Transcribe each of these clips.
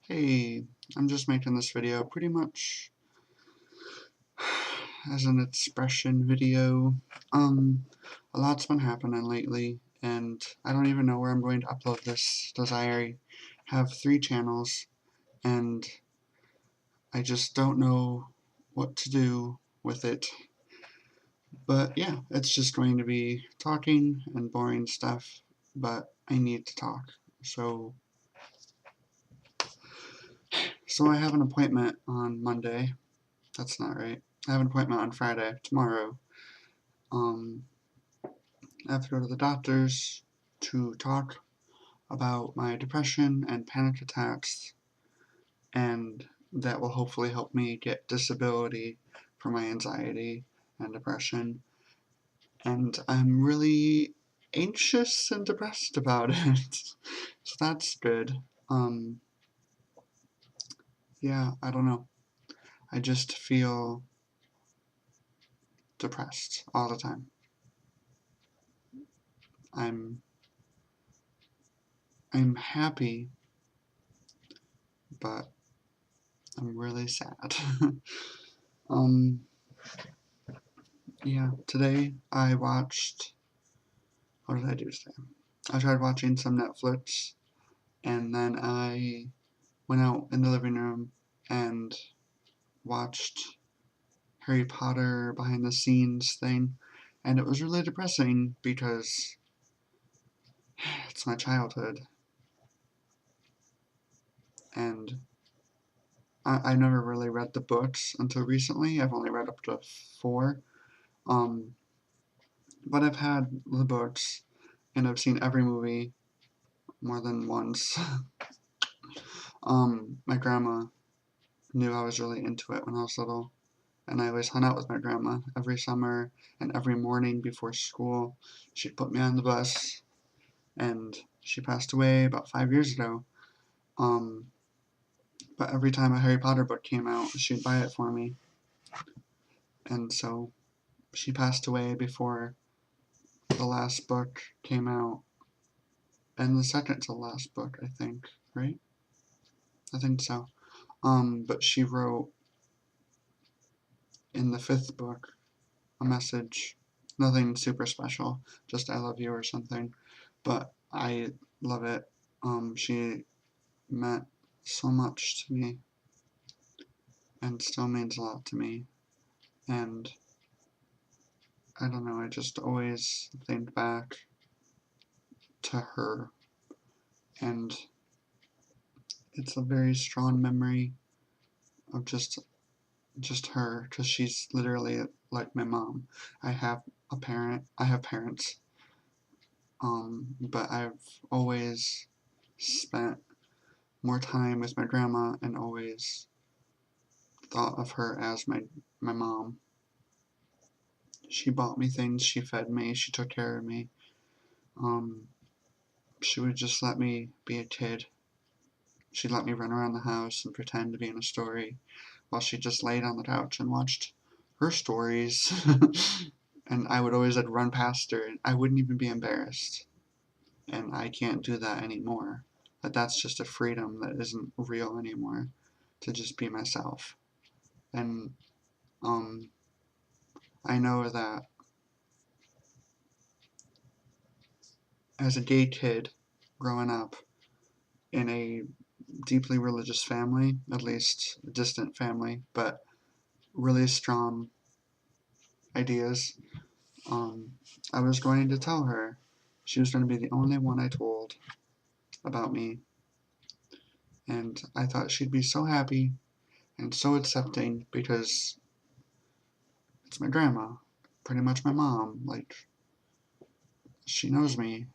Hey, I'm just making this video pretty much as an expression video. A lot's been happening lately, and I don't even know where I'm going to upload this, because I already have 3 channels, and I just don't know what to do with it. But yeah, it's just going to be talking and boring stuff, but I need to talk. So I have an appointment on Monday. That's not right. I have an appointment on Friday, tomorrow. I have to go to the doctors to talk about my depression and panic attacks, and that will hopefully help me get disability for my anxiety and depression. And I'm really anxious and depressed about it. So that's good. Um, yeah, I don't know. I just feel depressed all the time. I'm I'm happy, but I'm really sad. um, yeah, today I watched. What did I do today? I tried watching some Netflix, and then I went out in the living room and watched Harry Potter behind the scenes thing, and it was really depressing because it's my childhood, and I never really read the books until recently. I've only read up to 4, um, but I've had the books, and I've seen every movie more than once. My grandma knew I was really into it when I was little, and I always hung out with my grandma every summer and every morning before school. She'd put me on the bus, and she passed away about 5 years ago. Um, but every time a Harry Potter book came out, she'd buy it for me, and so she passed away before the last book came out, and the second to last book, I think, right? I think so. But she wrote in the 5th book a message, nothing super special, just I love you or something, but I love it. She meant so much to me and still means a lot to me, and I don't know, I just always think back to her, and it's a very strong memory of just her, because she's literally like my mom. I have parents, but I've always spent more time with my grandma and always thought of her as my mom. She bought me things, she fed me, she took care of me. Um, she would just let me be a kid. She'd let me run around the house and pretend to be in a story, while she just laid on the couch and watched her stories. And I would always run past her, and I wouldn't even be embarrassed. And I can't do that anymore. But that's just a freedom that isn't real anymore, to just be myself. And um, I know that as a gay kid growing up in a deeply religious family, at least a distant family, but really strong ideas, um, I was going to tell her. She was going to be the only one I told about me, and I thought she'd be so happy and so accepting, because it's my grandma, pretty much my mom. Like, she knows me,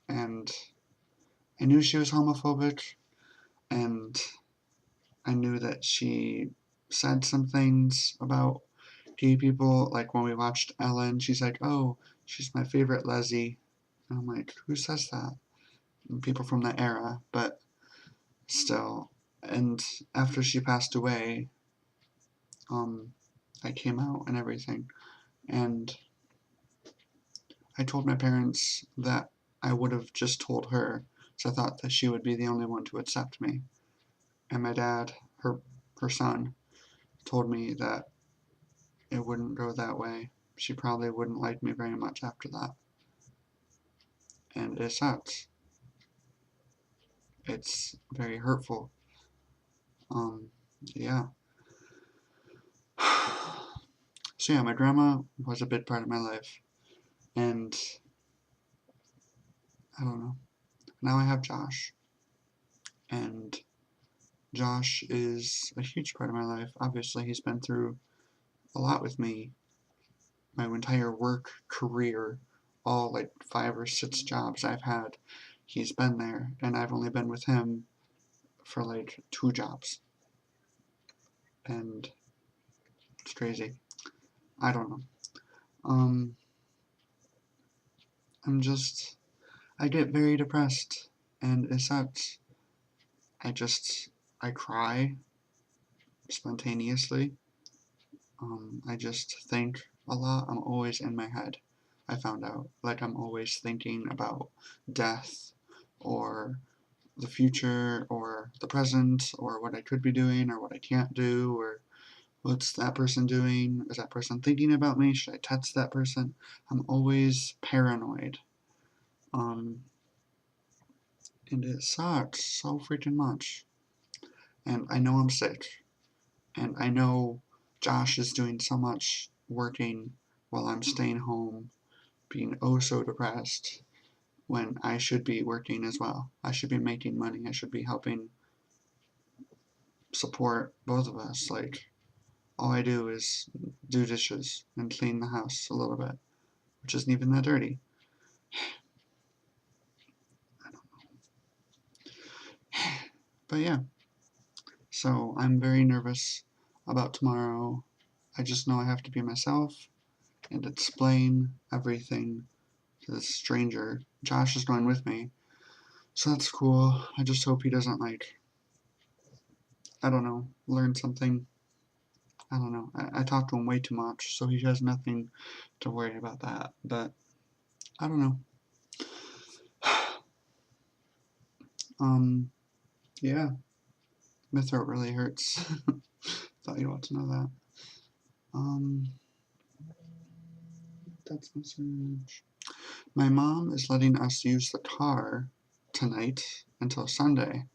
and I knew she was homophobic, and I knew that she said some things about gay people. Like when we watched Ellen, she's like, "Oh, she's my favorite Leslie," and I'm like, "Who says that?" And people from that era, but still. And after she passed away, um, I came out and everything, and I told my parents that I would have just told her, so I thought that she would be the only one to accept me. And my dad, her son, told me that it wouldn't go that way. She probably wouldn't like me very much after that. And it sucks. It's very hurtful. Yeah. So yeah, my grandma was a big part of my life. And I don't know. Now I have Josh. And Josh is a huge part of my life. Obviously, he's been through a lot with me. My entire work career, all like 5 or 6 jobs I've had, he's been there. And I've only been with him for like 2 jobs. And it's crazy. I don't know. Um, I get very depressed. And it sucks. I just, I cry spontaneously. I just think a lot. I'm always in my head. I found out. Like, I'm always thinking about death or the future or the present or what I could be doing or what I can't do or what's that person doing? Is that person thinking about me? Should I text that person? I'm always paranoid. Um, and it sucks so freaking much. And I know I'm sick. And I know Josh is doing so much working while I'm staying home, being oh so depressed, when I should be working as well. I should be making money. I should be helping support both of us. Like, all I do is do dishes and clean the house a little bit, which isn't even that dirty. But yeah, so I'm very nervous about tomorrow. I just know I have to be myself and explain everything to this stranger. Josh is going with me, so that's cool. I just hope he doesn't, like, I don't know, learn something. I don't know. I talk to him way too much, so he has nothing to worry about that. But I don't know. Yeah, my throat really hurts. Thought you'd want to know that. Um, text message. My mom is letting us use the car tonight until Sunday,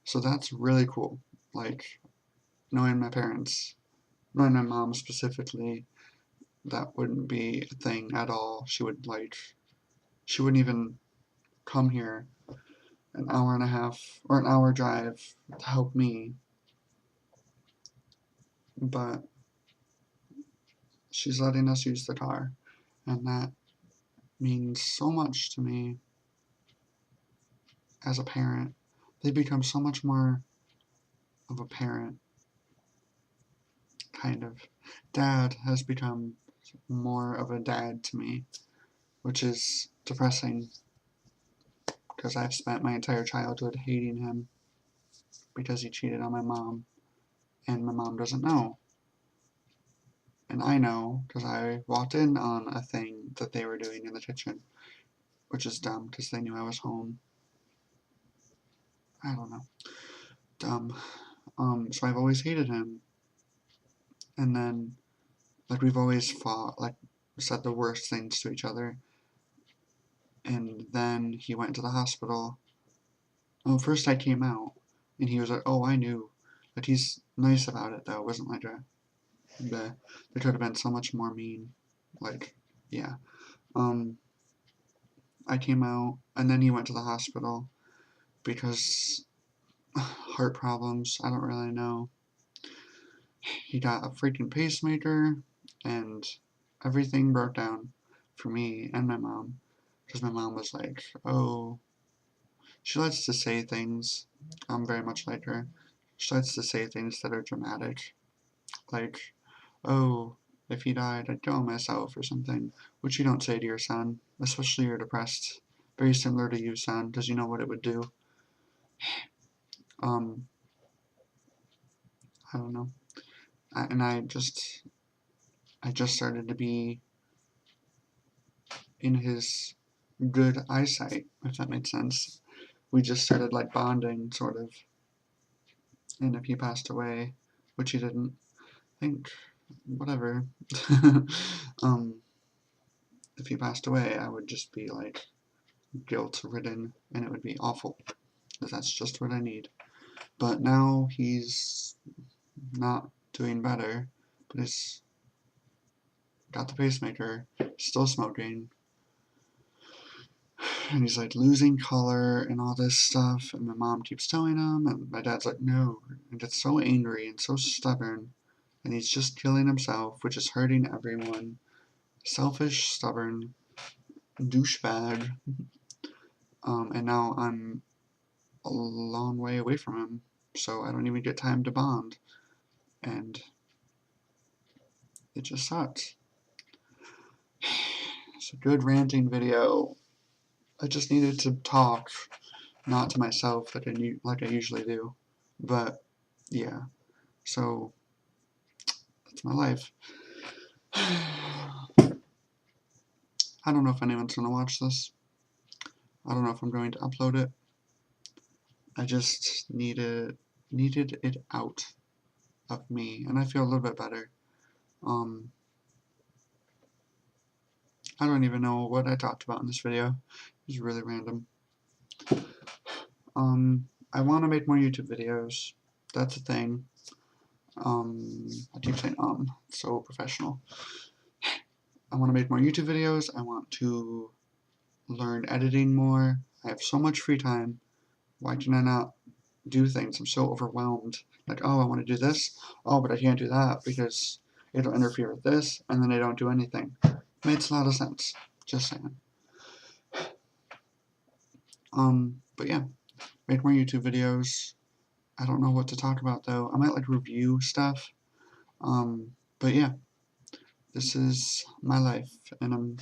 so that's really cool. Like, knowing my parents, knowing my mom specifically, that wouldn't be a thing at all. She wouldn't even come here an hour and a half or an hour drive to help me, but she's letting us use the car, and that means so much to me as a parent. They become so much more of a parent, kind of. Dad has become more of a dad to me, which is depressing because I've spent my entire childhood hating him because he cheated on my mom, and my mom doesn't know. And I know because I walked in on a thing that they were doing in the kitchen, which is dumb because they knew I was home. I don't know. Dumb. So I've always hated him. And then, like, we've always fought, like, said the worst things to each other. And then he went to the hospital. Oh, first I came out, and he was like, oh, I knew. But he's nice about it, though. It wasn't like there could have been so much more mean. Like, yeah. I came out, and then he went to the hospital because heart problems. I don't really know. He got a freaking pacemaker, and everything broke down for me and my mom. Because my mom was like, oh, she likes to say things. I'm very much like her. She likes to say things that are dramatic. Like, oh, if he died, I'd kill myself or something. Which you don't say to your son, especially you're depressed. Very similar to you, son, because you know what it would do. Um, I don't know. And I just started to be in his good eyesight, if that made sense. We just started like bonding, sort of. And if he passed away, which he didn't, I think, whatever, if he passed away, I would just be like guilt-ridden, and it would be awful, because that's just what I need. But now he's not doing better, but he's got the pacemaker, still smoking, and he's like losing color and all this stuff, and my mom keeps telling him, and my dad's like, no, and gets so angry and so stubborn, and he's just killing himself, which is hurting everyone. Selfish, stubborn, douchebag. And now I'm a long way away from him, so I don't even get time to bond, and it just sucks. It's a good ranting video. I just needed to talk, not to myself like I usually do, but yeah, so that's my life. I don't know if anyone's gonna watch this. I don't know if I'm going to upload it. I just needed it out of me, and I feel a little bit better. I don't even know what I talked about in this video. It was really random. I want to make more YouTube videos. That's a thing. I keep saying it's so professional. I want to make more YouTube videos. I want to learn editing more. I have so much free time. Why can I not do things? I'm so overwhelmed. Like, oh, I want to do this. Oh, but I can't do that because it'll interfere with this, and then I don't do anything. Makes a lot of sense. Just saying. But yeah, make more YouTube videos. I don't know what to talk about though. I might like review stuff. But yeah, this is my life, and I'm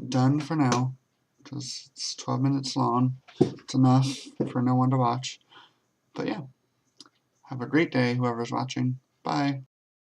done for now because it's 12 minutes long. It's enough for no one to watch. But yeah, have a great day, whoever's watching. Bye.